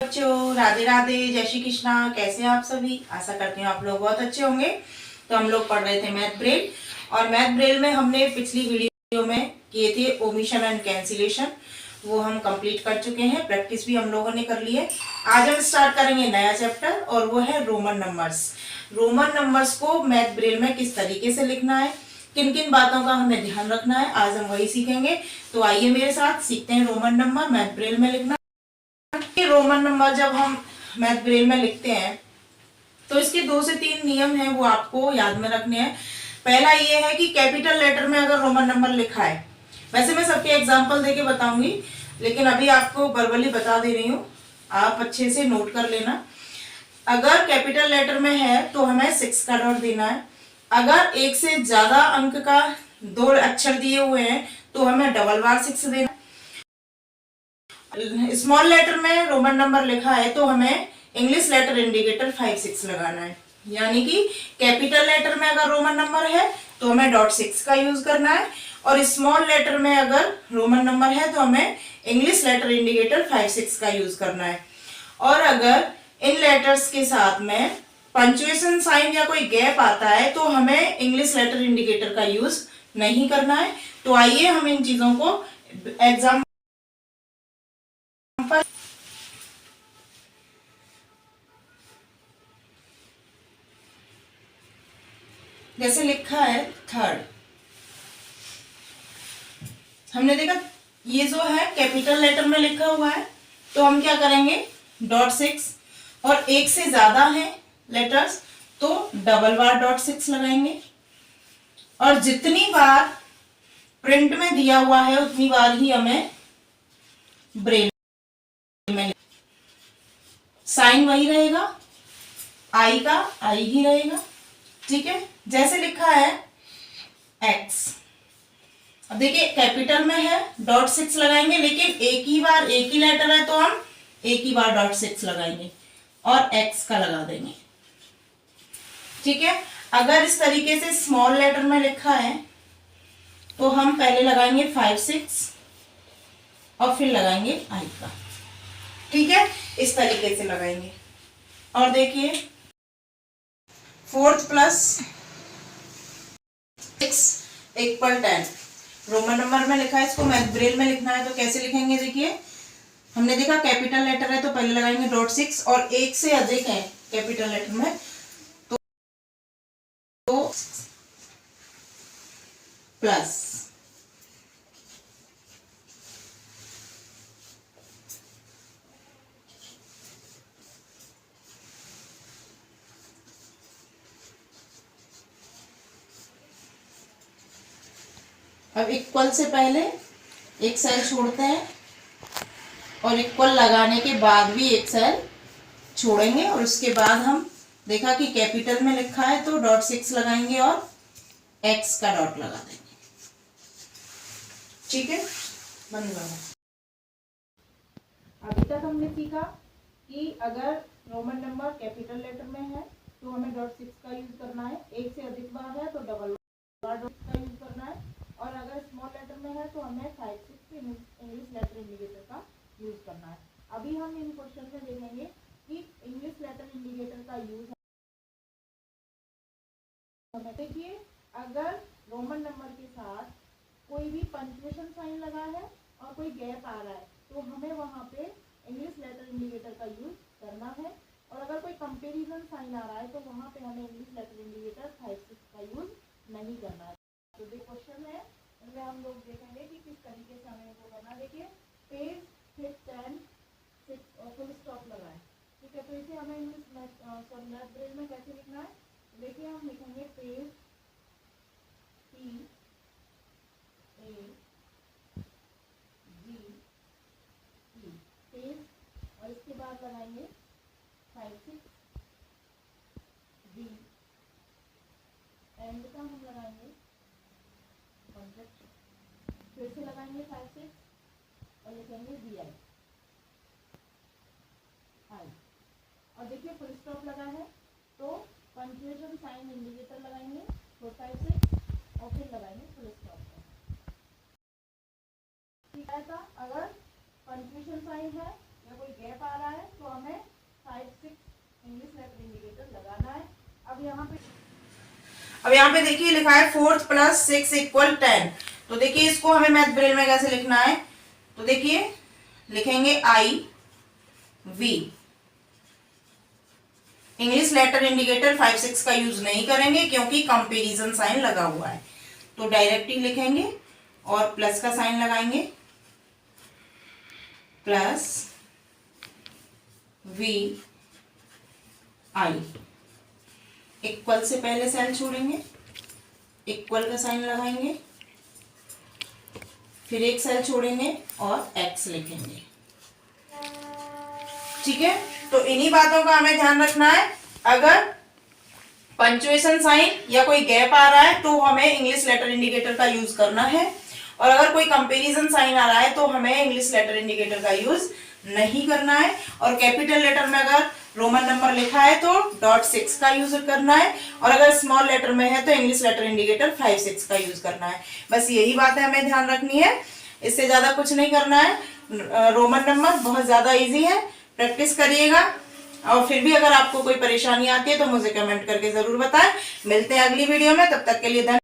बच्चों, राधे राधे, जय श्री कृष्णा। कैसे हैं आप सभी? आशा करती हूँ आप लोग बहुत अच्छे होंगे। तो हम लोग पढ़ रहे थे मैथ ब्रेल, और मैथ ब्रेल में हमने पिछली वीडियो में किए थे ओमिशन एंड कैंसिलेशन, वो हम कंप्लीट कर चुके हैं। प्रैक्टिस भी हम लोगों ने कर ली है। आज हम स्टार्ट करेंगे नया चैप्टर, और वो है रोमन नंबर्स। रोमन नंबर्स को मैथ ब्रेल में किस तरीके से लिखना है, किन किन बातों का हमें ध्यान रखना है, आज हम वही सीखेंगे। तो आइए मेरे साथ सीखते हैं रोमन नंबर मैथ ब्रेल में लिखना। रोमन नंबर जब हम मैथ ब्रेल में लिखते हैं तो इसके 2 से 3 नियम हैं, वो आपको याद में रखने हैं। पहला ये है कि कैपिटल लेटर में अगर रोमन नंबर लिखा है, वैसे मैं सबके एग्जांपल देके बताऊंगी, लेकिन अभी आपको वर्बली बता दे रही हूँ, आप अच्छे से नोट कर लेना। अगर कैपिटल लेटर में है तो हमें 6 का डॉट देना है। अगर एक से ज्यादा अंक का 2 अक्षर दिए हुए हैं तो हमें डबल बार 6 देना। स्मॉल लेटर में रोमन नंबर लिखा है तो हमें इंग्लिश लेटर इंडिकेटर 5-6 लगाना है। यानी कि कैपिटल लेटर में अगर रोमन नंबर है तो हमें .6 का यूज करना है, और स्मॉल लेटर में अगर रोमन नंबर है तो हमें इंग्लिश लेटर इंडिकेटर 5-6 का यूज करना है। और अगर इन लेटर्स के साथ में पंक्चुएशन साइन या कोई गैप आता है तो हमें इंग्लिश लेटर इंडिकेटर का यूज नहीं करना है। तो आइए हम इन चीजों को एग्जाम जैसे लिखा है थर्ड, हमने देखा ये जो है कैपिटल लेटर में लिखा हुआ है, तो हम क्या करेंगे .6, और एक से ज्यादा है लेटर्स तो डबल बार .6 लगाएंगे, और जितनी बार प्रिंट में दिया हुआ है उतनी बार ही हमें ब्रेल में साइन वही रहेगा, आई का आई ही रहेगा। ठीक है, जैसे लिखा है x, अब देखिए कैपिटल में है .6 लगाएंगे, लेकिन एक ही बार एक ही लेटर है तो हम एक ही बार .6 लगाएंगे और x का लगा देंगे। ठीक है, अगर इस तरीके से स्मॉल लेटर में लिखा है तो हम पहले लगाएंगे 5-6 और फिर लगाएंगे i का। ठीक है, इस तरीके से लगाएंगे। और देखिए 4 + 6 = 10 रोमन नंबर में लिखा है, इसको मैथ ब्रेल में लिखना है तो कैसे लिखेंगे? देखिए हमने देखा कैपिटल लेटर है तो पहले लगाएंगे .6, और एक से अधिक है कैपिटल लेटर में तो प्लस, अब इक्वल से पहले एक सेल छोड़ते हैं और इक्वल लगाने के बाद भी एक सेल छोड़ेंगे, और उसके बाद हम देखा कि कैपिटल में लिखा है तो .6 लगाएंगे और x का डॉट लगा देंगे। ठीक है, बंद करो। अभी तक हमने सीखा कि अगर रोमन नंबर कैपिटल लेटर में है तो हमें .6 का यूज करना है, एक से अधिक बार है तो डबल बार का यूज करना है, और अगर स्मॉल लेटर में है तो हमें 5-6 इंग्लिश लेटर इंडिकेटर का यूज करना है। अभी हम इन क्वेश्चन में देखेंगे कि इंग्लिश लेटर इंडिकेटर का यूज देखिए, अगर रोमन नंबर के साथ कोई भी पंक्चुएशन साइन लगा है और कोई गैप आ रहा है तो हमें वहां पे इंग्लिश लेटर इंडिकेटर का यूज करना है, और अगर कोई कंपैरिजन साइन आ रहा है तो वहां पे हमें इंग्लिश लेटर इंडिकेटर 5-6 का यूज नहीं करना है। तो जो क्वेश्चन है उनमें हम लोग देखेंगे कि किस तरीके से हमें वो करना है। देखिए पेज 10 6 और फुल स्टॉप लगा है। ठीक है, तो इसे हमें इंग्लिश मैथ ब्रेल में कैसे लिखना है? देखिए हम लिखेंगे page P A G E page, और इसके बाद लगाएंगे 5-6 D, एंड का हम लगाएंगे कॉन्ट्रैक्ट, फिर से लगाएंगे 5-6 और लिखेंगे VI I, और देखिए फुल स्टॉप लगा है तो पंक्चुएशन साइन इंडिकेटर लगाएंगे 4-5-6 और फिर लगाएंगे फुल स्टॉप। ठीक है, अगर पंक्चुएशन साइन है या कोई गैप आ रहा है तो हमें अब यहाँ पे देखिए लिखा है 4 + 6 = 10। तो देखिए इसको हमें मैथ ब्रेल में कैसे लिखना है, तो देखिए लिखेंगे IV। इंग्लिश लेटर इंडिकेटर 5 6 का यूज नहीं करेंगे क्योंकि कंपैरिजन साइन लगा हुआ है, तो डायरेक्ट ही लिखेंगे और प्लस का साइन लगाएंगे, +VI। इक्वल से पहले सेल छोड़ेंगे, इक्वल का साइन लगाएंगे, फिर एक सेल छोड़ेंगे और X लिखेंगे। ठीक है, तो इन्हीं बातों का हमें ध्यान रखना है। अगर पंक्चुएशन साइन या कोई गैप आ रहा है तो हमें इंग्लिश लेटर इंडिकेटर का यूज करना है, और अगर कोई कंपैरिजन साइन आ रहा है तो हमें इंग्लिश लेटर इंडिकेटर का यूज नहीं करना है। और कैपिटल लेटर में अगर रोमन नंबर लिखा है तो .6 का यूज करना है, और अगर स्मॉल लेटर में है तो इंग्लिश लेटर इंडिकेटर 5 6 का यूज करना है। बस यही बातें हमें ध्यान रखनी है, इससे ज्यादा कुछ नहीं करना है। रोमन नंबर बहुत ज्यादा इजी है, प्रैक्टिस करिएगा। और फिर भी अगर आपको कोई परेशानी आती है तो मुझे कमेंट करके जरूर बताएं। मिलते हैं अगली वीडियो में, तब तक के लिए धन्यवाद।